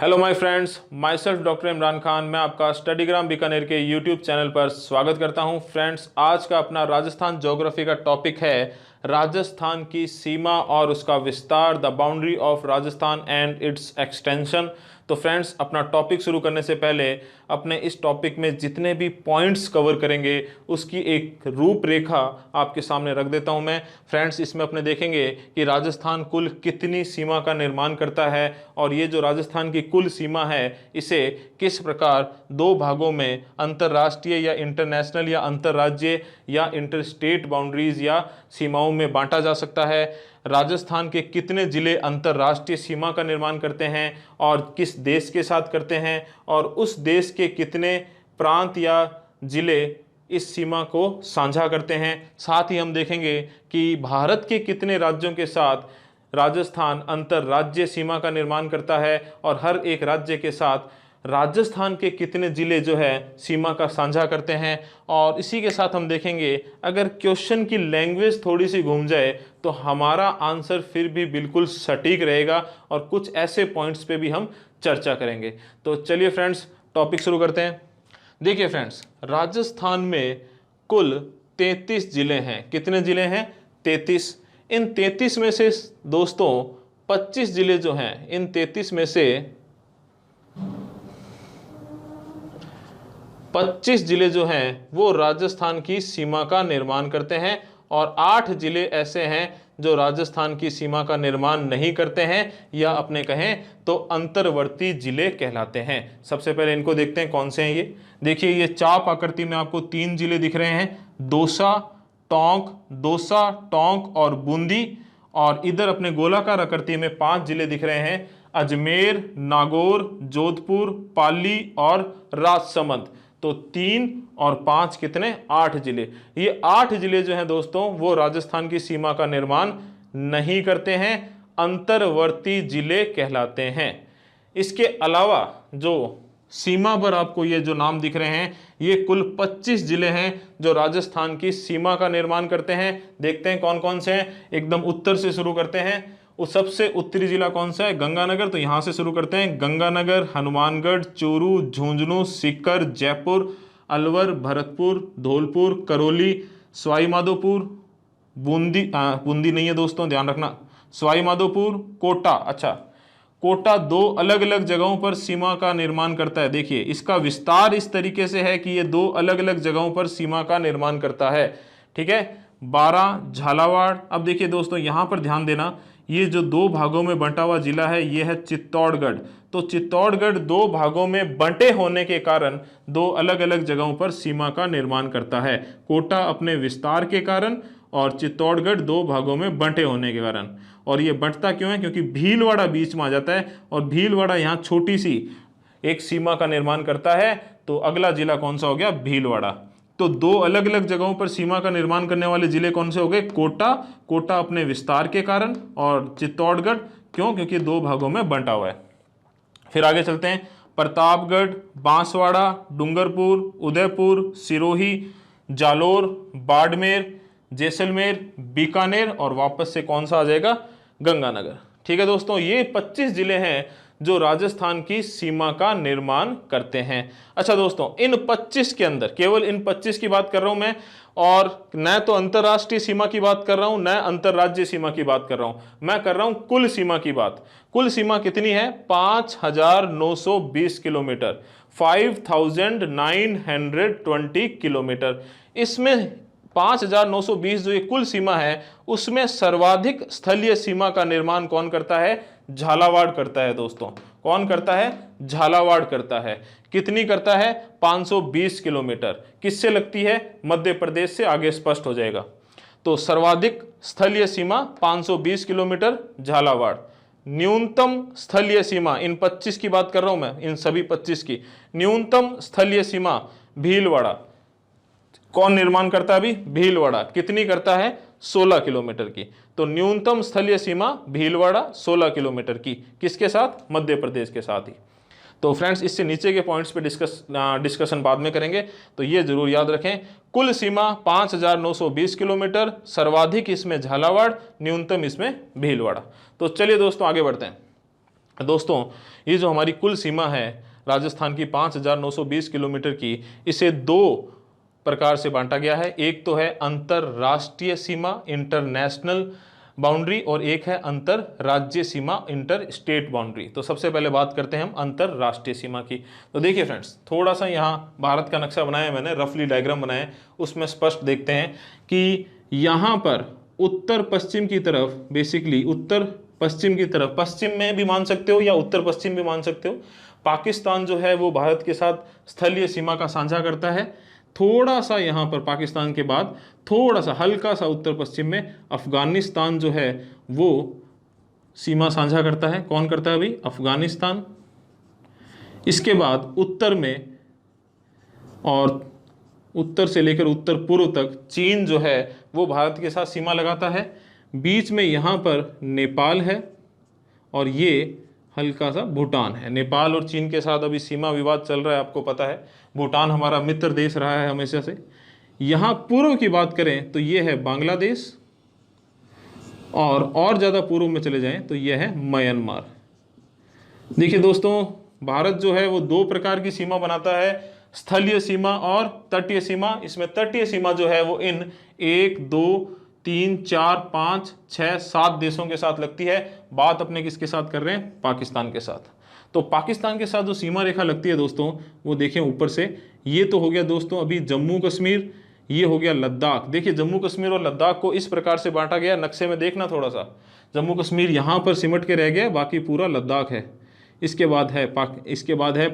Hello my friends, my self doctor Imran Khan. मैं आपका स्टडीग्राम बीकानेर के यूट्यूब चैनल पर स्वागत करता हूं। फ्रेंड्स, आज का अपना राजस्थान ज्योग्राफी का टॉपिक है राजस्थान की सीमा और उसका विस्तार, the boundary of Rajasthan and it's extension. तो फ्रेंड्स, अपना टॉपिक शुरू करने से पहले अपने इस टॉपिक में जितने भी पॉइंट्स कवर करेंगे उसकी एक रूपरेखा आपके सामने रख देता हूं मैं। फ्रेंड्स, इसमें अपने देखेंगे कि राजस्थान कुल कितनी सीमा का निर्माण करता है और ये जो राजस्थान की कुल सीमा है इसे किस प्रकार दो भागों में अंतर्राष्ट्रीय या इंटरनेशनल या अंतर्राज्यीय या इंटरस्टेट बाउंड्रीज या सीमाओं में बांटा जा सकता है। राजस्थान के कितने जिले अंतर्राष्ट्रीय सीमा का निर्माण करते हैं और किस देश के साथ करते हैं, और उस देश के कितने प्रांत या जिले इस सीमा को साझा करते हैं। साथ ही हम देखेंगे कि भारत के कितने राज्यों के साथ राजस्थान अंतर्राज्यीय सीमा का निर्माण करता है और हर एक राज्य के साथ राजस्थान के कितने जिले जो है सीमा का साझा करते हैं। और इसी के साथ हम देखेंगे अगर क्वेश्चन की लैंग्वेज थोड़ी सी घूम जाए तो हमारा आंसर फिर भी बिल्कुल सटीक रहेगा और कुछ ऐसे पॉइंट्स पे भी हम चर्चा करेंगे। तो चलिए फ्रेंड्स, टॉपिक शुरू करते हैं। देखिए फ्रेंड्स, राजस्थान में कुल 33 जिले हैं। कितने जिले हैं? 33। इन 33 में से दोस्तों 25 जिले जो हैं, इन 33 में से 25 जिले जो हैं वो राजस्थान की सीमा का निर्माण करते हैं और 8 जिले ऐसे हैं जो राजस्थान की सीमा का निर्माण नहीं करते हैं या अपने कहें तो अंतर्वर्ती जिले कहलाते हैं। सबसे पहले इनको देखते हैं कौन से हैं ये। देखिए, ये चाप आकृति में आपको 3 जिले दिख रहे हैं, दौसा, टोंक और बूंदी। और इधर अपने गोलाकार आकृति में 5 जिले दिख रहे हैं, अजमेर, नागौर, जोधपुर, पाली और राजसमंद। तो 3 और 5 कितने? 8 जिले। ये 8 जिले जो हैं दोस्तों वो राजस्थान की सीमा का निर्माण नहीं करते हैं, अंतर्वर्ती जिले कहलाते हैं। इसके अलावा जो सीमा पर आपको ये जो नाम दिख रहे हैं ये कुल 25 जिले हैं जो राजस्थान की सीमा का निर्माण करते हैं। देखते हैं कौन कौन से हैं। एकदम उत्तर से शुरू करते हैं। उस सबसे उत्तरी जिला कौन सा है? गंगानगर। तो यहां से शुरू करते हैं। गंगानगर, हनुमानगढ़, चूरू, झुंझुनू, सीकर, जयपुर, अलवर, भरतपुर, धौलपुर, करौली, सवाई माधोपुर, बूंदी नहीं है दोस्तों, ध्यान रखना, सवाई माधोपुर, कोटा। अच्छा, कोटा 2 अलग अलग जगहों पर सीमा का निर्माण करता है। देखिए, इसका विस्तार इस तरीके से है कि ये 2 अलग अलग जगहों पर सीमा का निर्माण करता है। ठीक है। 12 झालावाड़। अब देखिए दोस्तों, यहां पर ध्यान देना, ये जो 2 भागों में बंटा हुआ जिला है ये है चित्तौड़गढ़। तो चित्तौड़गढ़ 2 भागों में बंटे होने के कारण 2 अलग अलग जगहों पर सीमा का निर्माण करता है। कोटा अपने विस्तार के कारण और चित्तौड़गढ़ 2 भागों में बंटे होने के कारण। और ये बंटता क्यों है? क्योंकि भीलवाड़ा बीच में आ जाता है और भीलवाड़ा यहाँ छोटी सी एक सीमा का निर्माण करता है। तो अगला जिला कौन सा हो गया? भीलवाड़ा। तो 2 अलग अलग जगहों पर सीमा का निर्माण करने वाले जिले कौन से हो गए? कोटा अपने विस्तार के कारण और चित्तौड़गढ़ क्यों? क्योंकि 2 भागों में बंटा हुआ है। फिर आगे चलते हैं। प्रतापगढ़, बांसवाड़ा, डूंगरपुर, उदयपुर, सिरोही, जालोर, बाड़मेर, जैसलमेर, बीकानेर और वापस से कौन सा आ जाएगा? गंगानगर। ठीक है दोस्तों, ये 25 जिले हैं जो राजस्थान की सीमा का निर्माण करते हैं। अच्छा दोस्तों, इन 25 के अंदर केवल इन 25 की बात कर रहा हूं मैं, और न तो अंतरराष्ट्रीय सीमा की बात कर रहा हूं न अंतरराज्यीय सीमा की बात कर रहा हूं, मैं कर रहा हूं कुल सीमा की बात। कुल सीमा कितनी है? 5920 किलोमीटर, 5920 किलोमीटर। इसमें 5920 जो ये कुल सीमा है उसमें सर्वाधिक स्थलीय सीमा का निर्माण कौन करता है? झालावाड़ करता है दोस्तों। कौन करता है? झालावाड़ करता है। कितनी करता है? 520 किलोमीटर। किससे लगती है? मध्य प्रदेश से। आगे स्पष्ट हो जाएगा। तो सर्वाधिक स्थलीय सीमा 520 किलोमीटर झालावाड़। न्यूनतम स्थलीय सीमा, इन 25 की बात कर रहा हूं मैं, इन सभी 25 की न्यूनतम स्थलीय सीमा भीलवाड़ा। कौन निर्माण करता है अभी? भीलवाड़ा। कितनी करता है? 16 किलोमीटर की। तो न्यूनतम स्थलीय सीमा भीलवाड़ा 16 किलोमीटर की। किसके साथ? मध्य प्रदेश के साथ ही। तो फ्रेंड्स, इससे नीचे के पॉइंट्स पे डिस्कशन बाद में करेंगे, तो ये जरूर याद रखें। कुल सीमा 5920 किलोमीटर, सर्वाधिक इसमें झालावाड़, न्यूनतम इसमें भीलवाड़ा। तो चलिए दोस्तों आगे बढ़ते हैं। दोस्तों ये जो हमारी कुल सीमा है राजस्थान की 5,920 किलोमीटर की, इसे दो प्रकार से बांटा गया है। एक तो है अंतरराष्ट्रीय सीमा, इंटरनेशनल बाउंड्री, और एक है अंतरराज्यीय सीमा, इंटर स्टेट बाउंड्री। तो सबसे पहले बात करते हैं हम अंतरराष्ट्रीय सीमा की। तो देखिए फ्रेंड्स, थोड़ा सा यहाँ भारत का नक्शा बनाया है मैंने, रफली डायग्राम बनाया है, उसमें स्पष्ट देखते हैं कि यहाँ पर उत्तर पश्चिम की तरफ, बेसिकली उत्तर पश्चिम की तरफ, पश्चिम में भी मान सकते हो या उत्तर पश्चिम भी मान सकते हो, पाकिस्तान जो है वो भारत के साथ स्थलीय सीमा का साझा करता है। थोड़ा सा यहाँ पर पाकिस्तान के बाद थोड़ा सा हल्का सा उत्तर पश्चिम में अफगानिस्तान जो है वो सीमा साझा करता है। कौन करता है भाई? अफगानिस्तान। इसके बाद उत्तर में, और उत्तर से लेकर उत्तर पूर्व तक चीन जो है वो भारत के साथ सीमा लगाता है। बीच में यहाँ पर नेपाल है, और ये हल्का सा भूटान है। नेपाल और चीन के साथ अभी सीमा विवाद चल रहा है, आपको पता है। भूटान हमारा मित्र देश रहा है हमेशा से। यहाँ पूर्व की बात करें तो ये है बांग्लादेश, और ज़्यादा पूर्व में चले जाएं तो ये है म्यांमार। देखिए दोस्तों, भारत जो है वो दो प्रकार की सीमा बनाता है, स्थलीय सीमा और तटीय सीमा। इसमें तटीय सीमा जो है वो इन 1, 2, 3, 4, 5, 6, 7 देशों के साथ लगती है। बात अपने किसके साथ कर रहे हैं? पाकिस्तान के साथ। तो पाकिस्तान के साथ जो सीमा रेखा लगती है दोस्तों, वो देखें ऊपर से, ये तो हो गया दोस्तों अभी जम्मू कश्मीर, ये हो गया लद्दाख। देखिए जम्मू कश्मीर और लद्दाख को इस प्रकार से बांटा गया, नक्शे में देखना थोड़ा सा, जम्मू कश्मीर यहाँ पर सिमट के रह गया, बाकी पूरा लद्दाख है। इसके बाद है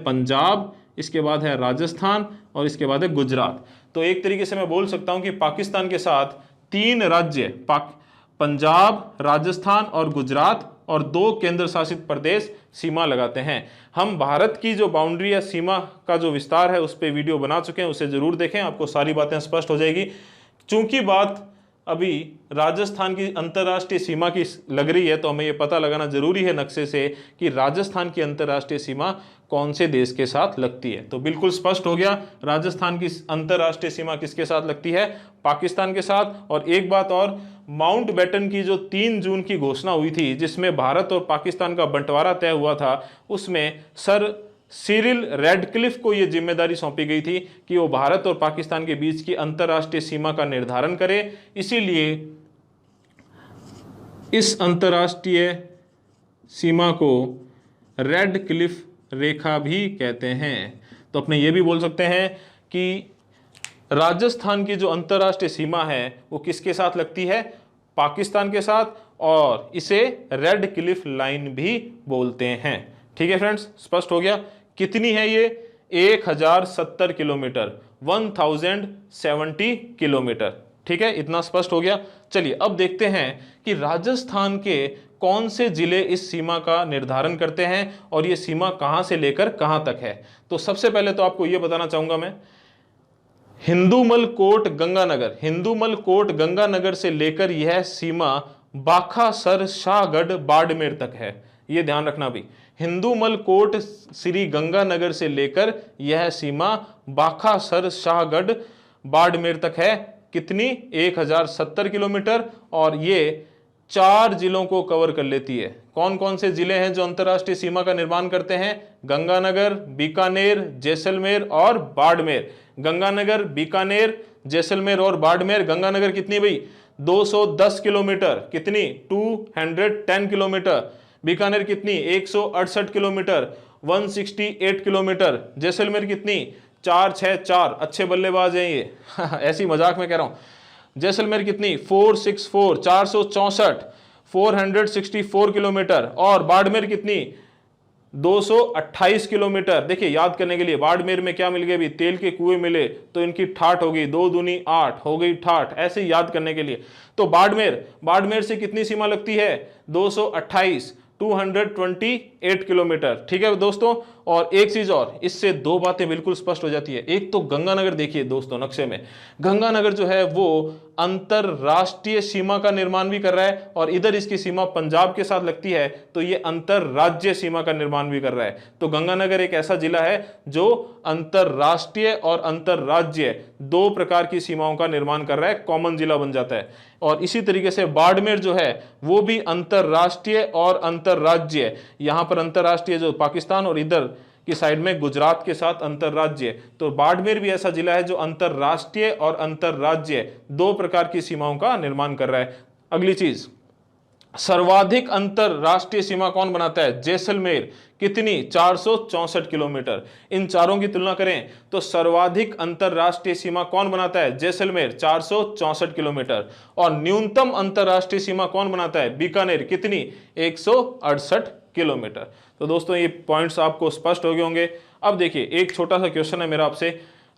पंजाब, इसके बाद है राजस्थान, और इसके बाद है गुजरात। तो एक तरीके से मैं बोल सकता हूँ कि पाकिस्तान के साथ 3 राज्य, पंजाब, राजस्थान और गुजरात, और 2 केंद्र शासित प्रदेश सीमा लगाते हैं। हम भारत की जो बाउंड्री या सीमा का जो विस्तार है उस पर वीडियो बना चुके हैं, उसे जरूर देखें, आपको सारी बातें स्पष्ट हो जाएगी। चूंकि बात अभी राजस्थान की अंतर्राष्ट्रीय सीमा की लग रही है, तो हमें यह पता लगाना जरूरी है नक्शे से कि राजस्थान की अंतर्राष्ट्रीय सीमा कौन से देश के साथ लगती है। तो बिल्कुल स्पष्ट हो गया, राजस्थान की अंतर्राष्ट्रीय सीमा किसके साथ लगती है? पाकिस्तान के साथ। और एक बात और, माउंट बेटन की जो 3 जून की घोषणा हुई थी, जिसमें भारत और पाकिस्तान का बंटवारा तय हुआ था, उसमें सर सिरिल रेडक्लिफ को यह जिम्मेदारी सौंपी गई थी कि वो भारत और पाकिस्तान के बीच की अंतर्राष्ट्रीय सीमा का निर्धारण करे। इसीलिए इस अंतर्राष्ट्रीय सीमा को रेडक्लिफ रेखा भी कहते हैं। तो अपने ये भी बोल सकते हैं कि राजस्थान की जो अंतर्राष्ट्रीय सीमा है वो किसके साथ लगती है? पाकिस्तान के साथ, और इसे रेडक्लिफ लाइन भी बोलते हैं। ठीक है फ्रेंड्स, स्पष्ट हो गया। कितनी है ये? 1070 किलोमीटर, 1070 किलोमीटर। ठीक है, इतना स्पष्ट हो गया। चलिए अब देखते हैं कि राजस्थान के कौन से जिले इस सीमा का निर्धारण करते हैं, और ये सीमा कहां से लेकर कहां तक है। तो सबसे पहले तो आपको यह बताना चाहूंगा मैं, हिंदूमल कोट गंगानगर, हिंदूमल कोट गंगानगर से लेकर यह सीमा बाखासर शाहगढ़ बाड़मेर तक है। यह ध्यान रखना भी, हिंदूमल कोट श्री गंगानगर से लेकर यह सीमा बाखासर शाहगढ़ बाड़मेर तक है। कितनी? 1070 किलोमीटर, और ये 4 जिलों को कवर कर लेती है। कौन कौन से जिले हैं जो अंतर्राष्ट्रीय सीमा का निर्माण करते हैं? गंगानगर, बीकानेर, जैसलमेर और बाड़मेर। गंगानगर, बीकानेर, जैसलमेर और बाड़मेर। गंगानगर कितनी भाई? 210 किलोमीटर। कितनी? 210 किलोमीटर। बीकानेर कितनी? 168 किलोमीटर, 168 किलोमीटर। जैसलमेर कितनी? 464। अच्छे बल्लेबाज हैं ये ऐसी मजाक में कह रहा हूं। जैसलमेर कितनी? 464, 464, 464 किलोमीटर। और बाड़मेर कितनी? 228 किलोमीटर। देखिए याद करने के लिए, बाड़मेर में क्या मिल गए भी? तेल के कुएं मिले, तो इनकी ठाठ हो गई 2 दूनी 8, हो गई ठाठ। ऐसे याद करने के लिए, तो बाड़मेर से कितनी सीमा लगती है? 228, 228 किलोमीटर। ठीक है दोस्तों। और एक चीज और, इससे दो बातें बिल्कुल स्पष्ट हो जाती है। एक तो गंगानगर देखिए दोस्तों नक्शे में, गंगानगर जो है वो अंतरराष्ट्रीय सीमा का निर्माण भी कर रहा है, और इधर इसकी सीमा पंजाब के साथ लगती है तो ये अंतरराज्य सीमा का निर्माण भी कर रहा है। तो गंगानगर एक ऐसा जिला है जो अंतरराष्ट्रीय और अंतरराज्य दो प्रकार की सीमाओं का निर्माण कर रहा है, कॉमन जिला बन जाता है। और इसी तरीके से बाड़मेर जो है वो भी अंतरराष्ट्रीय और अंतरराज्य, यहां पर अंतरराष्ट्रीय जो पाकिस्तान और इधर की साइड में गुजरात के साथ अंतरराज्य, तो बाड़मेर भी ऐसा जिला है जो अंतरराष्ट्रीय और अंतरराज्य दो प्रकार की सीमाओं का निर्माण कर रहा है। अगली चीज, सर्वाधिक अंतरराष्ट्रीय सीमा कौन बनाता है? जैसलमेर। कितनी? 464 किलोमीटर। इन चारों की तुलना करें तो सर्वाधिक अंतरराष्ट्रीय सीमा कौन बनाता है? जैसलमेर, 464 किलोमीटर। और न्यूनतम अंतरराष्ट्रीय सीमा कौन बनाता है? बीकानेर। कितनी? 168 किलोमीटर। तो दोस्तों ये पॉइंट्स आपको स्पष्ट हो गए होंगे। अब देखिए एक छोटा सा क्वेश्चन है मेरा आपसे,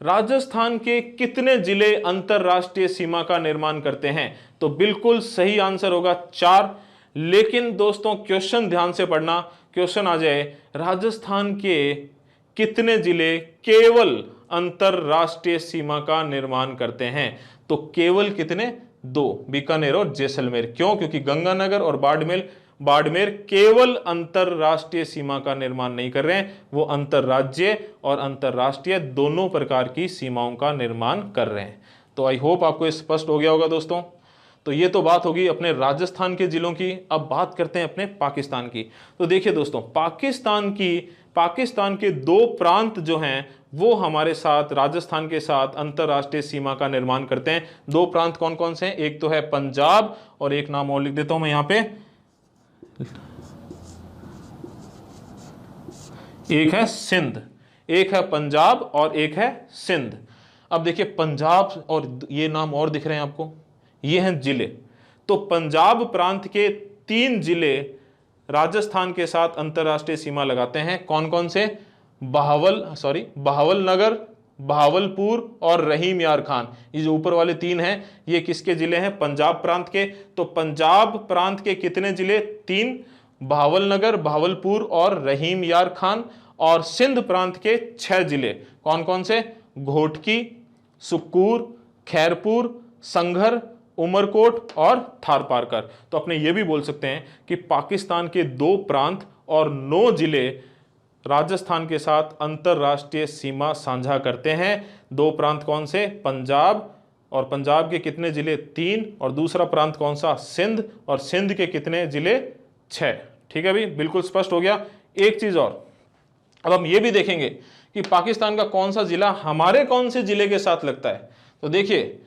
राजस्थान के कितने जिले अंतरराष्ट्रीय सीमा का निर्माण करते हैं? तो बिल्कुल सही आंसर होगा 4। लेकिन दोस्तों क्वेश्चन ध्यान से पढ़ना, क्वेश्चन आ जाए राजस्थान के कितने जिले केवल अंतरराष्ट्रीय सीमा का निर्माण करते हैं? तो केवल कितने? 2, बीकानेर और जैसलमेर। क्यों? क्योंकि गंगानगर और बाड़मेर केवल अंतरराष्ट्रीय सीमा का निर्माण नहीं कर रहे हैं, वो अंतरराज्य और अंतरराष्ट्रीय दोनों प्रकार की सीमाओं का निर्माण कर रहे हैं। तो आई होप आपको स्पष्ट हो गया होगा दोस्तों। तो ये तो बात होगी अपने राजस्थान के जिलों की। अब बात करते हैं अपने पाकिस्तान की। तो देखिए दोस्तों, पाकिस्तान के 2 प्रांत जो हैं वो हमारे साथ राजस्थान के साथ अंतरराष्ट्रीय सीमा का निर्माण करते हैं। 2 प्रांत कौन कौन से हैं? एक तो है पंजाब और एक नाम और लिख देता हूं मैं यहां पे, एक है सिंध। एक है पंजाब और एक है सिंध। अब देखिए पंजाब और ये नाम और दिख रहे हैं आपको, ये हैं जिले। तो पंजाब प्रांत के 3 जिले राजस्थान के साथ अंतरराष्ट्रीय सीमा लगाते हैं। कौन कौन से? बहावलनगर, बहावलपुर और रहीम यार खान। ये जो ऊपर वाले 3 हैं ये किसके जिले हैं? पंजाब प्रांत के। तो पंजाब प्रांत के कितने जिले? 3, बहावलनगर, बहावलपुर और रहीम यार खान। और सिंध प्रांत के 6 जिले कौन कौन से? घोटकी, सुक्कूर, खैरपुर, संघर, उमरकोट और थारपारकर। तो अपने ये भी बोल सकते हैं कि पाकिस्तान के 2 प्रांत और 9 जिले राजस्थान के साथ अंतरराष्ट्रीय सीमा साझा करते हैं। 2 प्रांत कौन से? पंजाब, और पंजाब के कितने जिले? 3, और दूसरा प्रांत कौन सा? सिंध, और सिंध के कितने जिले? 6। ठीक है भाई, बिल्कुल स्पष्ट हो गया। एक चीज और, अब हम ये भी देखेंगे कि पाकिस्तान का कौन सा जिला हमारे कौन से जिले के साथ लगता है। तो देखिए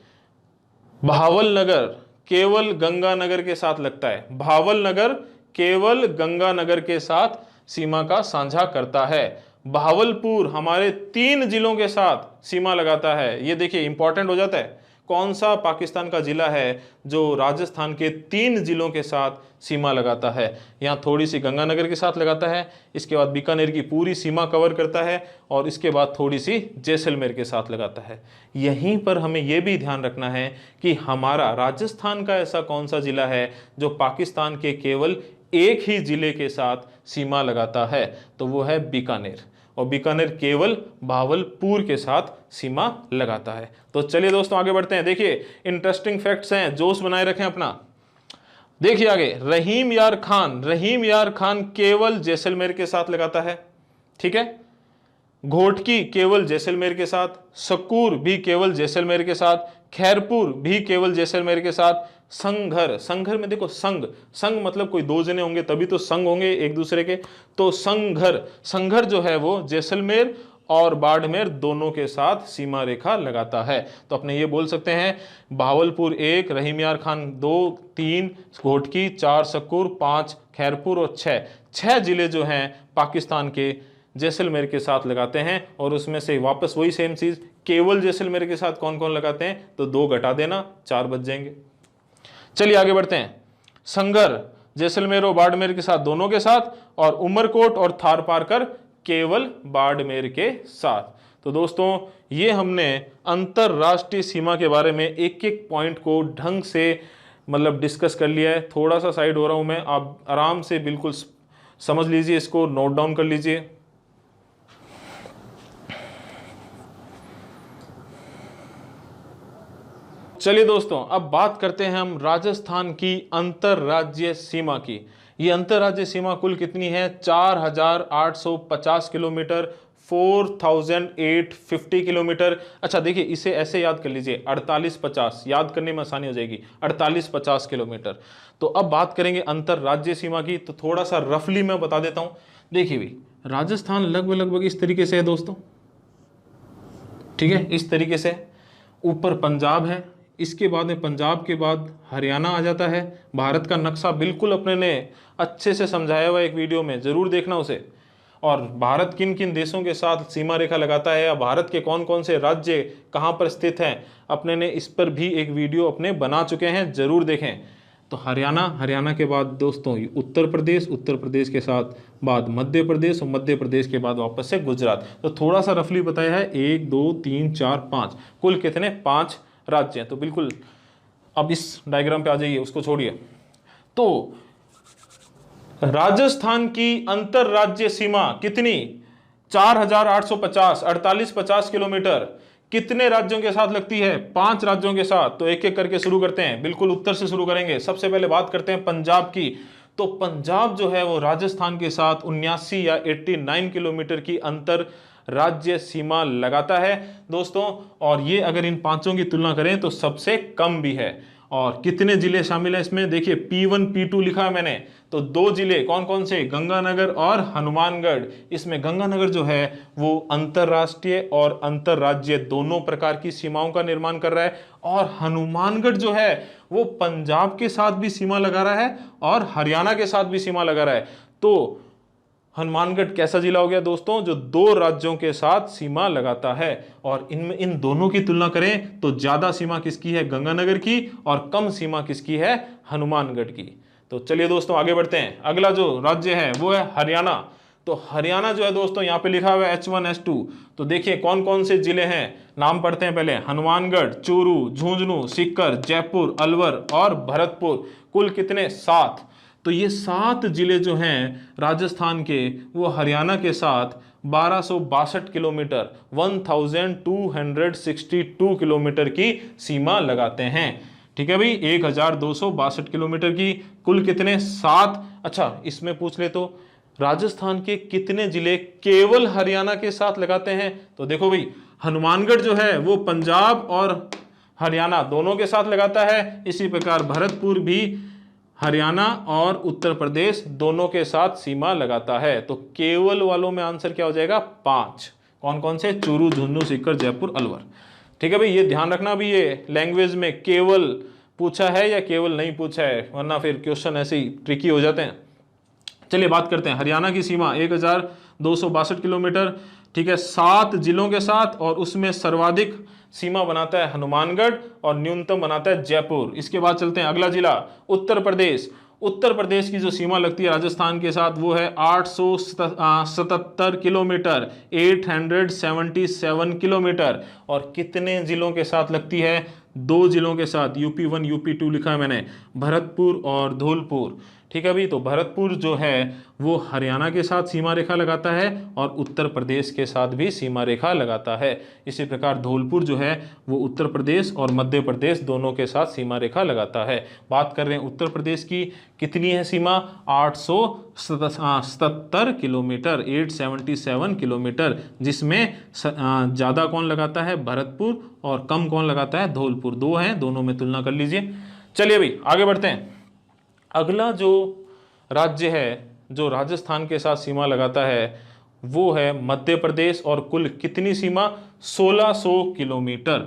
बहावलनगर केवल गंगानगर के साथ लगता है। बहावलनगर केवल गंगानगर के साथ सीमा का साझा करता है। बहावलपुर हमारे 3 जिलों के साथ सीमा लगाता है। ये देखिए इंपॉर्टेंट हो जाता है, कौन सा पाकिस्तान का जिला है जो राजस्थान के 3 जिलों के साथ सीमा लगाता है। यहाँ थोड़ी सी गंगानगर के साथ लगाता है, इसके बाद बीकानेर की पूरी सीमा कवर करता है, और इसके बाद थोड़ी सी जैसलमेर के साथ लगाता है। यहीं पर हमें यह भी ध्यान रखना है कि हमारा राजस्थान का ऐसा कौन सा जिला है जो पाकिस्तान के केवल एक ही जिले के साथ सीमा लगाता है, तो वो है बीकानेर। और बीकानेर केवल बहावलपुर के साथ सीमा लगाता है। तो चलिए दोस्तों आगे बढ़ते हैं। देखिए इंटरेस्टिंग फैक्ट्स हैं, जोश बनाए रखें अपना। देखिए आगे, रहीम यार खान केवल जैसलमेर के साथ लगाता है। ठीक है, घोटकी केवल जैसलमेर के साथ, सक्कूर भी केवल जैसलमेर के साथ, खैरपुर भी केवल जैसलमेर के साथ, संघर में देखो संघ मतलब कोई 2 जने होंगे तभी तो संघ होंगे एक दूसरे के। तो संघर जो है वो जैसलमेर और बाड़मेर दोनों के साथ सीमा रेखा लगाता है। तो अपने ये बोल सकते हैं बहावलपुर 1, रहीम यार खान 2, 3 घोटकी, 4 सक्कूर, 5 खैरपुर और 6 जिले जो हैं पाकिस्तान के जैसलमेर के साथ लगाते हैं। और उसमें से वापस वही सेम चीज, केवल जैसलमेर के साथ कौन कौन लगाते हैं? तो 2 घटा देना, 4 बच जाएंगे। चलिए आगे बढ़ते हैं। संघर जैसलमेर और बाड़मेर के साथ दोनों के साथ, और उमरकोट और थारपारकर केवल बाड़मेर के साथ। तो दोस्तों ये हमने अंतरराष्ट्रीय सीमा के बारे में एक एक पॉइंट को ढंग से मतलब डिस्कस कर लिया है। थोड़ा सा साइड हो रहा हूं मैं, आप आराम से बिल्कुल समझ लीजिए, इसको नोट डाउन कर लीजिए। चलिए दोस्तों, अब बात करते हैं हम राजस्थान की अंतर्राज्यीय सीमा की। ये अंतर्राज्यीय सीमा कुल कितनी है? 4850 किलोमीटर, 4850 किलोमीटर। अच्छा देखिए, इसे ऐसे याद कर लीजिए, 4850, याद करने में आसानी हो जाएगी, 4850 किलोमीटर। तो अब बात करेंगे अंतर्राज्यीय सीमा की, तो थोड़ा सा रफली मैं बता देता हूं। देखिए भाई, राजस्थान लगभग लगभग इस तरीके से है दोस्तों, ठीक है, इस तरीके से। ऊपर पंजाब है, इसके बाद में पंजाब के बाद हरियाणा आ जाता है। भारत का नक्शा बिल्कुल अपने ने अच्छे से समझाया हुआ एक वीडियो में, जरूर देखना उसे। और भारत किन किन देशों के साथ सीमा रेखा लगाता है, या भारत के कौन कौन से राज्य कहाँ पर स्थित हैं, अपने ने इस पर भी एक वीडियो अपने बना चुके हैं, जरूर देखें। तो हरियाणा, हरियाणा के बाद दोस्तों उत्तर प्रदेश, उत्तर प्रदेश के साथ बाद मध्य प्रदेश, और मध्य प्रदेश के बाद वापस से गुजरात। तो थोड़ा सा रफली बताया है, 1 2 3 4 5, कुल कितने? 5 राज्य हैं। तो बिल्कुल अब इस डायग्राम पे आ जाइए, उसको छोड़िए। तो राजस्थान की अंतरराज्य सीमा कितनी? 4850, 4850 किलोमीटर। कितने राज्यों के साथ लगती है? 5 राज्यों के साथ। तो एक एक करके शुरू करते हैं, बिल्कुल उत्तर से शुरू करेंगे। सबसे पहले बात करते हैं पंजाब की। तो पंजाब जो है वो राजस्थान के साथ 79 या 89 किलोमीटर की अंतर राज्य सीमा लगाता है दोस्तों। और ये अगर इन पांचों की तुलना करें तो सबसे कम भी है। और कितने जिले शामिल हैं इसमें? देखिए P1 P2 लिखा है मैंने। तो 2 जिले कौन कौन से? गंगानगर और हनुमानगढ़। इसमें गंगानगर जो है वो अंतरराष्ट्रीय और अंतरराज्य दोनों प्रकार की सीमाओं का निर्माण कर रहा है। और हनुमानगढ़ जो है वो पंजाब के साथ भी सीमा लगा रहा है और हरियाणा के साथ भी सीमा लगा रहा है। तो हनुमानगढ़ कैसा जिला हो गया दोस्तों? जो 2 राज्यों के साथ सीमा लगाता है। और इनमें इन दोनों की तुलना करें तो ज्यादा सीमा किसकी है? गंगानगर की, और कम सीमा किसकी है? हनुमानगढ़ की। तो चलिए दोस्तों आगे बढ़ते हैं। अगला जो राज्य है वो है हरियाणा। तो हरियाणा जो है दोस्तों यहाँ पे लिखा हुआ है H1 H2। तो देखिए कौन कौन से जिले हैं, नाम पढ़ते हैं पहले। हनुमानगढ़, चूरू, झुंझुनू, सीकर, जयपुर, अलवर और भरतपुर। कुल कितने? 7। तो ये 7 जिले जो हैं राजस्थान के, वो हरियाणा के साथ 1262 किलोमीटर, 1262 किलोमीटर की सीमा लगाते हैं। ठीक है भाई, 1262 किलोमीटर की। कुल कितने? 7। अच्छा इसमें पूछ ले तो राजस्थान के कितने जिले केवल हरियाणा के साथ लगाते हैं? तो देखो भाई, हनुमानगढ़ जो है वो पंजाब और हरियाणा दोनों के साथ लगाता है। इसी प्रकार भरतपुर भी हरियाणा और उत्तर प्रदेश दोनों के साथ सीमा लगाता है। तो केवल वालों में आंसर क्या हो जाएगा? 5। कौन कौन से? चूरू, झुंझुनू, सीकर, जयपुर, अलवर। ठीक है भाई, ये ध्यान रखना भी, ये लैंग्वेज में केवल पूछा है या केवल नहीं पूछा है, वरना फिर क्वेश्चन ऐसे ही ट्रिकी हो जाते हैं। चलिए बात करते हैं हरियाणा की सीमा 1262 किलोमीटर। ठीक है, 7 जिलों के साथ, और उसमें सर्वाधिक सीमा बनाता है हनुमानगढ़ और न्यूनतम बनाता है जयपुर। इसके बाद चलते हैं अगला जिला उत्तर प्रदेश। उत्तर प्रदेश की जो सीमा लगती है राजस्थान के साथ वो है 877 किलोमीटर, 877 किलोमीटर। और कितने जिलों के साथ लगती है? 2 जिलों के साथ, UP1 UP2 लिखा है मैंने, भरतपुर और धौलपुर। ठीक है भाई, तो भरतपुर जो है वो हरियाणा के साथ सीमा रेखा लगाता है और उत्तर प्रदेश के साथ भी सीमा रेखा लगाता है। इसी प्रकार धौलपुर जो है वो उत्तर प्रदेश और मध्य प्रदेश दोनों के साथ सीमा रेखा लगाता है। बात कर रहे हैं उत्तर प्रदेश की, कितनी है सीमा? 877 किलोमीटर, 877 किलोमीटर, जिसमें ज़्यादा कौन लगाता है? भरतपुर, और कम कौन लगाता है? धौलपुर। 2 हैं, दोनों में तुलना कर लीजिए। चलिए भाई आगे बढ़ते हैं। अगला जो राज्य है जो राजस्थान के साथ सीमा लगाता है वो है मध्य प्रदेश। और कुल कितनी सीमा? 1600 किलोमीटर।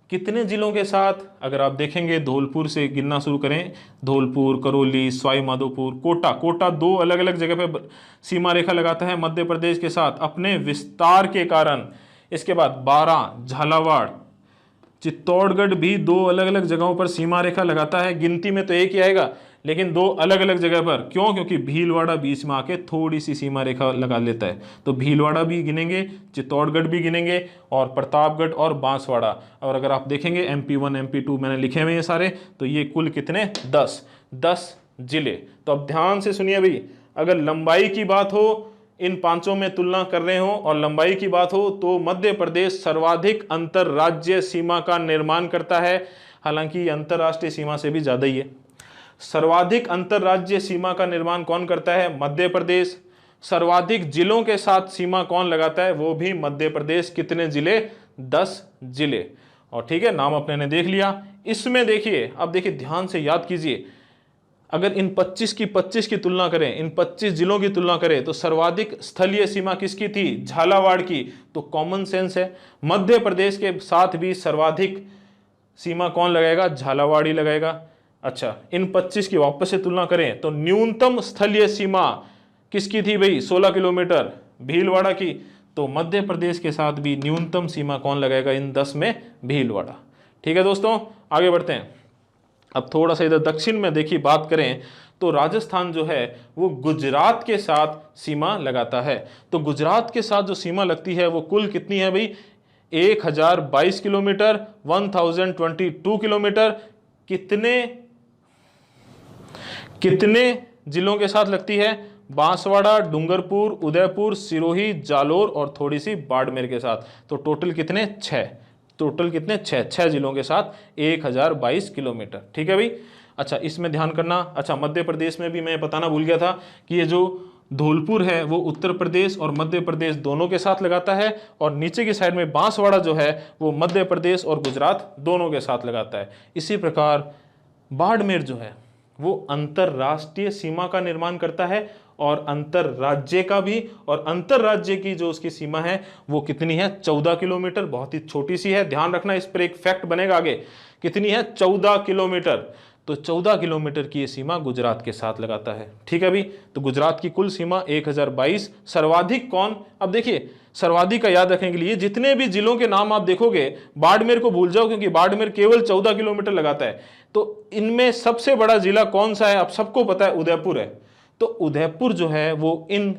कितने जिलों के साथ? अगर आप देखेंगे धौलपुर से गिनना शुरू करें, धौलपुर, करौली, सवाई माधोपुर, कोटा। कोटा 2 अलग अलग जगह पे सीमा रेखा लगाता है मध्य प्रदेश के साथ अपने विस्तार के कारण। इसके बाद बारां, झालावाड़, चित्तौड़गढ़ भी 2 अलग अलग जगहों पर सीमा रेखा लगाता है। गिनती में तो एक ही आएगा, लेकिन 2 अलग अलग जगह पर। क्यों? क्योंकि भीलवाड़ा बीच में आके थोड़ी सी सीमा रेखा लगा लेता है। तो भीलवाड़ा भी गिनेंगे, चित्तौड़गढ़ भी गिनेंगे, और प्रतापगढ़ और बांसवाड़ा। और अगर आप देखेंगे MP1 MP2 मैंने लिखे हुए हैं सारे, तो ये कुल कितने? 10 जिले। तो अब ध्यान से सुनिए भाई, अगर लंबाई की बात हो, इन पांचों में तुलना कर रहे हो और लंबाई की बात हो, तो मध्य प्रदेश सर्वाधिक अंतरराज्यीय सीमा का निर्माण करता है। हालांकि ये अंतर्राष्ट्रीय सीमा से भी ज़्यादा ही है। सर्वाधिक अंतर्राज्यीय सीमा का निर्माण कौन करता है? मध्य प्रदेश। सर्वाधिक जिलों के साथ सीमा कौन लगाता है? वो भी मध्य प्रदेश। कितने जिले? 10 जिले। और ठीक है, नाम अपने ने देख लिया। इसमें देखिए, अब देखिए ध्यान से याद कीजिए, अगर इन 25 की तुलना करें, इन 25 जिलों की तुलना करें, तो सर्वाधिक स्थलीय सीमा किसकी थी? झालावाड़ की। तो कॉमन सेंस है, मध्य प्रदेश के साथ भी सर्वाधिक सीमा कौन लगाएगा? झालावाड़ ही लगाएगा। अच्छा, इन 25 की वापस से तुलना करें तो न्यूनतम स्थलीय सीमा किसकी थी भाई? 16 किलोमीटर, भीलवाड़ा की। तो मध्य प्रदेश के साथ भी न्यूनतम सीमा कौन लगाएगा इन 10 में? भीलवाड़ा। ठीक है दोस्तों, आगे बढ़ते हैं। अब थोड़ा सा इधर दक्षिण में देखिए बात करें तो राजस्थान जो है वो गुजरात के साथ सीमा लगाता है। तो गुजरात के साथ जो सीमा लगती है वो कुल कितनी है भाई? 1022 किलोमीटर, 1022 किलोमीटर। कितने जिलों के साथ लगती है? बांसवाड़ा, डूंगरपुर, उदयपुर, सिरोही, जालोर और थोड़ी सी बाड़मेर के साथ। तो टोटल कितने? 6। टोटल कितने? 6 जिलों के साथ 1022 किलोमीटर। ठीक है भाई। अच्छा, इसमें ध्यान करना। अच्छा, मध्य प्रदेश में भी मैं बताना भूल गया था कि ये जो धौलपुर है वो उत्तर प्रदेश और मध्य प्रदेश दोनों के साथ लगाता है, और नीचे की साइड में बांसवाड़ा जो है वो मध्य प्रदेश और गुजरात दोनों के साथ लगाता है। इसी प्रकार बाड़मेर जो है वो अंतरराष्ट्रीय सीमा का निर्माण करता है और अंतरराज्य का भी। और अंतरराज्य की जो उसकी सीमा है वो कितनी है? 14 किलोमीटर। बहुत ही छोटी सी है, ध्यान रखना, इस पर एक फैक्ट बनेगा आगे। कितनी है? 14 किलोमीटर। तो 14 किलोमीटर की ये सीमा गुजरात के साथ लगाता है। ठीक है भाई। तो गुजरात की कुल सीमा 1022। सर्वाधिक कौन? अब देखिए, सर्वाधिक का याद रखने के लिए जितने भी जिलों के नाम आप देखोगे, बाड़मेर को भूल जाओ क्योंकि बाड़मेर केवल 14 किलोमीटर लगाता है। तो इनमें सबसे बड़ा जिला कौन सा है? आप सबको पता है, उदयपुर है। तो उदयपुर जो है वो इन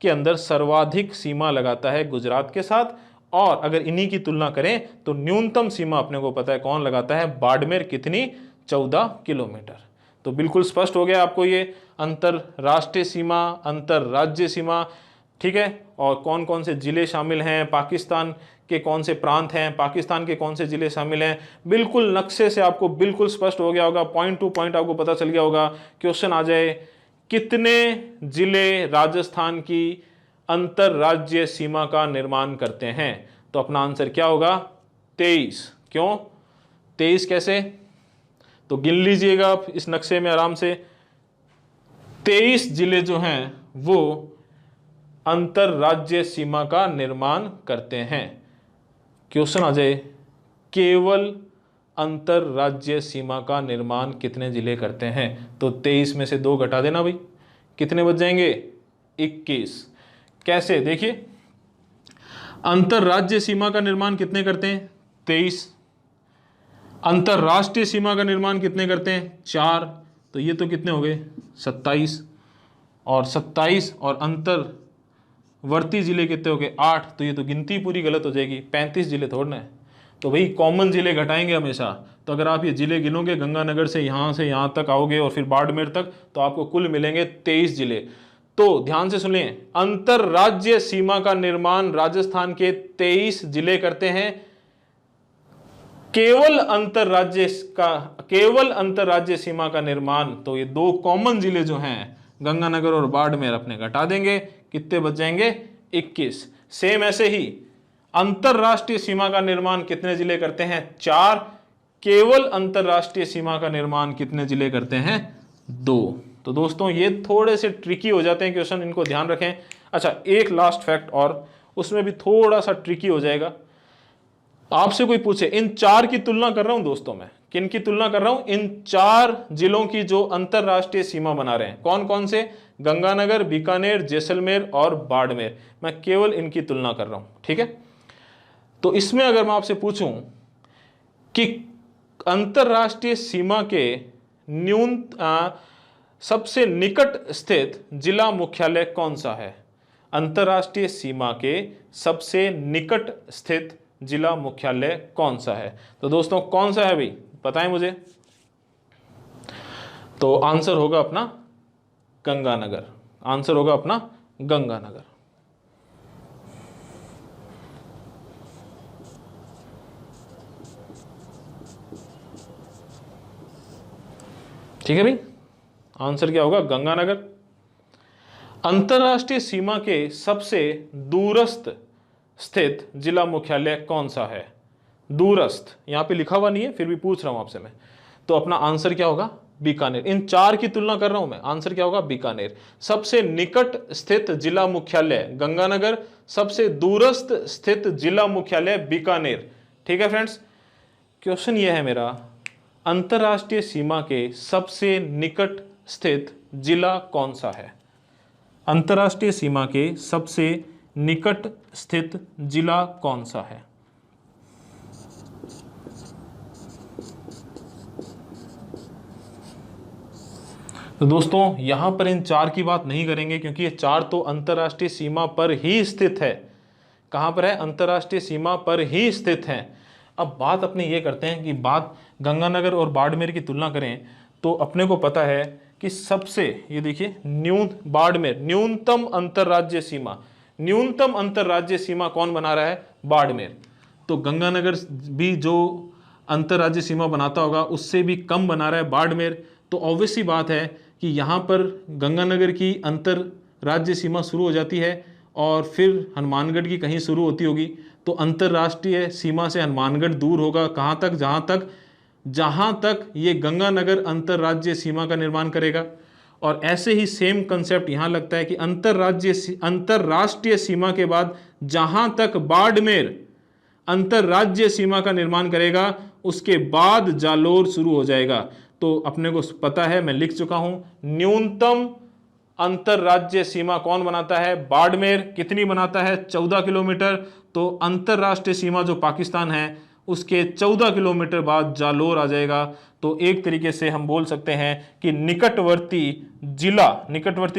के अंदर सर्वाधिक सीमा लगाता है गुजरात के साथ। और अगर इन्हीं की तुलना करें तो न्यूनतम सीमा अपने को पता है कौन लगाता है? बाड़मेर। कितनी? 14 किलोमीटर। तो बिल्कुल स्पष्ट हो गया आपको ये अंतरराष्ट्रीय सीमा, अंतरराज्य सीमा। ठीक है, और कौन कौन से जिले शामिल हैं, पाकिस्तान के कौन से प्रांत हैं, पाकिस्तान के कौन से जिले शामिल हैं, बिल्कुल नक्शे से आपको बिल्कुल स्पष्ट हो गया होगा। पॉइंट टू पॉइंट आपको पता चल गया होगा। क्वेश्चन आ जाए, कितने जिले राजस्थान की अंतरराज्यीय सीमा का निर्माण करते हैं? तो अपना आंसर क्या होगा? 23। क्यों 23? कैसे? तो गिन लीजिएगा आप इस नक्शे में आराम से। 23 जिले जो हैं वो अंतरराज्यीय सीमा का निर्माण करते हैं। क्वेश्चन आ जाए, केवल अंतरराज्यीय सीमा का निर्माण कितने जिले करते हैं? तो 23 में से 2 घटा देना भाई, कितने बच जाएंगे? 21। कैसे? देखिए, अंतरराज्यीय सीमा का निर्माण कितने करते हैं? 23। अंतरराष्ट्रीय सीमा का निर्माण कितने करते हैं? 4। तो ये तो कितने हो गए? 27। और 27 और अंतर्वर्ती जिले कितने हो गए? 8। तो ये तो गिनती पूरी गलत हो जाएगी, 35 जिले थोड़ना है। तो भाई कॉमन जिले घटाएंगे हमेशा। तो अगर आप ये जिले गिनोगे, गंगानगर से यहाँ तक आओगे और फिर बाड़मेर तक, तो आपको कुल मिलेंगे 23 जिले। तो ध्यान से सुनिए, अंतरराज्यीय सीमा का निर्माण राजस्थान के 23 जिले करते हैं। केवल अंतरराज्य सीमा का निर्माण, तो ये 2 कॉमन जिले जो हैं गंगानगर और बाड़मेर अपने घटा देंगे, कितने बच जाएंगे? 21। सेम ऐसे ही अंतरराष्ट्रीय सीमा का निर्माण कितने जिले करते हैं? 4। केवल अंतरराष्ट्रीय सीमा का निर्माण कितने जिले करते हैं? 2। तो दोस्तों ये थोड़े से ट्रिकी हो जाते हैं क्वेश्चन, इनको ध्यान रखें। अच्छा, एक लास्ट फैक्ट और, उसमें भी थोड़ा सा ट्रिकी हो जाएगा। आपसे कोई पूछे, इन 4 की तुलना कर रहा हूं दोस्तों मैं, किन की तुलना कर रहा हूं? इन 4 जिलों की जो अंतरराष्ट्रीय सीमा बना रहे हैं। कौन कौन से? गंगानगर, बीकानेर, जैसलमेर और बाड़मेर। मैं केवल इनकी तुलना कर रहा हूं। ठीक है, तो इसमें अगर मैं आपसे पूछूं कि अंतरराष्ट्रीय सीमा के सबसे निकट स्थित जिला मुख्यालय कौन सा है? अंतरराष्ट्रीय सीमा के सबसे निकट स्थित जिला मुख्यालय कौन सा है? तो दोस्तों कौन सा है भाई, बताएं मुझे। तो आंसर होगा अपना गंगानगर। आंसर होगा अपना गंगानगर। ठीक है भाई, आंसर क्या होगा? गंगानगर। अंतरराष्ट्रीय सीमा के सबसे दूरस्थ स्थित जिला मुख्यालय कौन सा है? दूरस्थ यहां पे लिखा हुआ नहीं है, फिर भी पूछ रहा हूं आपसे मैं। तो अपना आंसर क्या होगा? बीकानेर। इन चार की तुलना कर रहा हूं मैं, आंसर क्या होगा? बीकानेर। सबसे निकट स्थित जिला मुख्यालय गंगानगर, सबसे दूरस्थ स्थित जिला मुख्यालय बीकानेर। ठीक है फ्रेंड्स, क्वेश्चन यह है मेरा, अंतरराष्ट्रीय सीमा के सबसे निकट स्थित जिला कौन सा है? अंतरराष्ट्रीय सीमा के सबसे निकट स्थित जिला कौन सा है? तो दोस्तों यहां पर इन चार की बात नहीं करेंगे क्योंकि ये चार तो अंतरराष्ट्रीय सीमा पर ही स्थित है। कहां पर है? अंतरराष्ट्रीय सीमा पर ही स्थित है। अब बात अपने ये करते हैं कि बात गंगानगर और बाड़मेर की तुलना करें तो अपने को पता है कि सबसे, ये देखिए, बाड़मेर न्यूनतम अंतरराज्यीय सीमा, न्यूनतम अंतरराज्यीय सीमा कौन बना रहा है? बाड़मेर। तो गंगानगर भी जो अंतरराज्यीय सीमा बनाता होगा उससे भी कम बना रहा है बाड़मेर। तो ऑब्वियस सी बात है कि यहाँ पर गंगानगर की अंतर राज्य सीमा शुरू हो जाती है और फिर हनुमानगढ़ की कहीं शुरू होती होगी। तो अंतर्राष्ट्रीय सीमा से हनुमानगढ़ दूर होगा, कहाँ तक? जहाँ तक ये गंगानगर अंतर्राज्यीय सीमा का निर्माण करेगा। और ऐसे ही सेम कंसेप्ट यहाँ लगता है कि अंतर्राष्ट्रीय सीमा के बाद जहाँ तक बाड़मेर अंतर्राज्यीय सीमा का निर्माण करेगा उसके बाद जालोर शुरू हो जाएगा। तो अपने को पता है, मैं लिख चुका हूं, न्यूनतम अंतरराज्यीय सीमा कौन बनाता है? बाड़मेर। कितनी बनाता है? 14 किलोमीटर। तो अंतरराष्ट्रीय सीमा जो पाकिस्तान है उसके 14 किलोमीटर बाद जालोर आ जाएगा। तो एक तरीके से हम बोल सकते हैं कि निकटवर्ती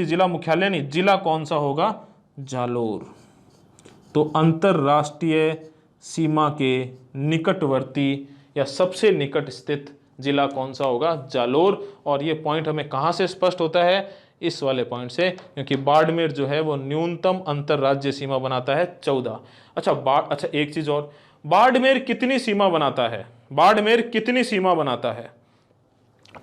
जिला मुख्यालय नहीं, जिला कौन सा होगा? जालोर। तो अंतरराष्ट्रीय सीमा के निकटवर्ती या सबसे निकट स्थित जिला कौन सा होगा? जालोर। और ये पॉइंट हमें कहां से स्पष्ट होता है? इस वाले पॉइंट से, क्योंकि बाड़मेर जो है वो न्यूनतम अंतरराज्यीय सीमा बनाता है 14। अच्छा एक चीज और, बाड़मेर कितनी सीमा बनाता है? बाड़मेर कितनी सीमा बनाता है?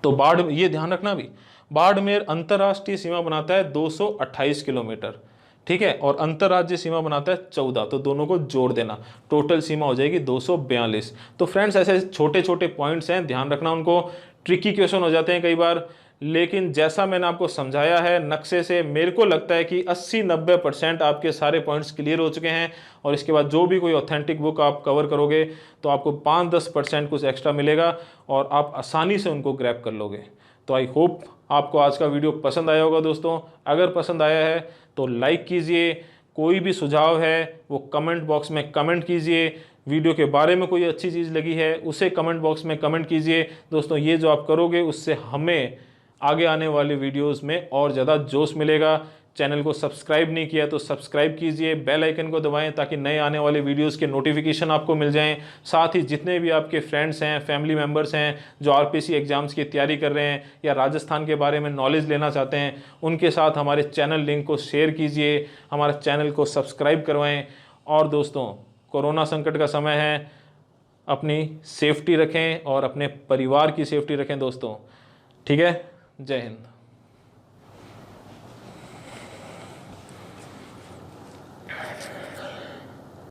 तो ये ध्यान रखना भी, बाड़मेर अंतरराष्ट्रीय सीमा बनाता है 228 किलोमीटर, ठीक है, और अंतरराज्यीय सीमा बनाता है 14। तो दोनों को जोड़ देना, टोटल सीमा हो जाएगी 242। तो फ्रेंड्स ऐसे छोटे छोटे पॉइंट्स हैं, ध्यान रखना उनको। ट्रिकी क्वेश्चन हो जाते हैं कई बार, लेकिन जैसा मैंने आपको समझाया है नक्शे से, मेरे को लगता है कि 80-90% आपके सारे पॉइंट्स क्लियर हो चुके हैं। और इसके बाद जो भी कोई ऑथेंटिक बुक आप कवर करोगे तो आपको 5-10% कुछ एक्स्ट्रा मिलेगा और आप आसानी से उनको ग्रैब कर लोगे। तो आई होप आपको आज का वीडियो पसंद आया होगा दोस्तों। अगर पसंद आया है तो लाइक कीजिए, कोई भी सुझाव है वो कमेंट बॉक्स में कमेंट कीजिए, वीडियो के बारे में कोई अच्छी चीज़ लगी है उसे कमेंट बॉक्स में कमेंट कीजिए। दोस्तों ये जो आप करोगे उससे हमें आगे आने वाले वीडियोस में और ज़्यादा जोश मिलेगा। चैनल को सब्सक्राइब नहीं किया तो सब्सक्राइब कीजिए, बेल आइकन को दबाएं ताकि नए आने वाले वीडियोस के नोटिफिकेशन आपको मिल जाएं। साथ ही जितने भी आपके फ्रेंड्स हैं, फैमिली मेम्बर्स हैं जो आरपीसी एग्जाम्स की तैयारी कर रहे हैं या राजस्थान के बारे में नॉलेज लेना चाहते हैं, उनके साथ हमारे चैनल लिंक को शेयर कीजिए, हमारे चैनल को सब्सक्राइब करवाएँ। और दोस्तों कोरोना संकट का समय है, अपनी सेफ्टी रखें और अपने परिवार की सेफ्टी रखें दोस्तों। ठीक है, जय हिंद।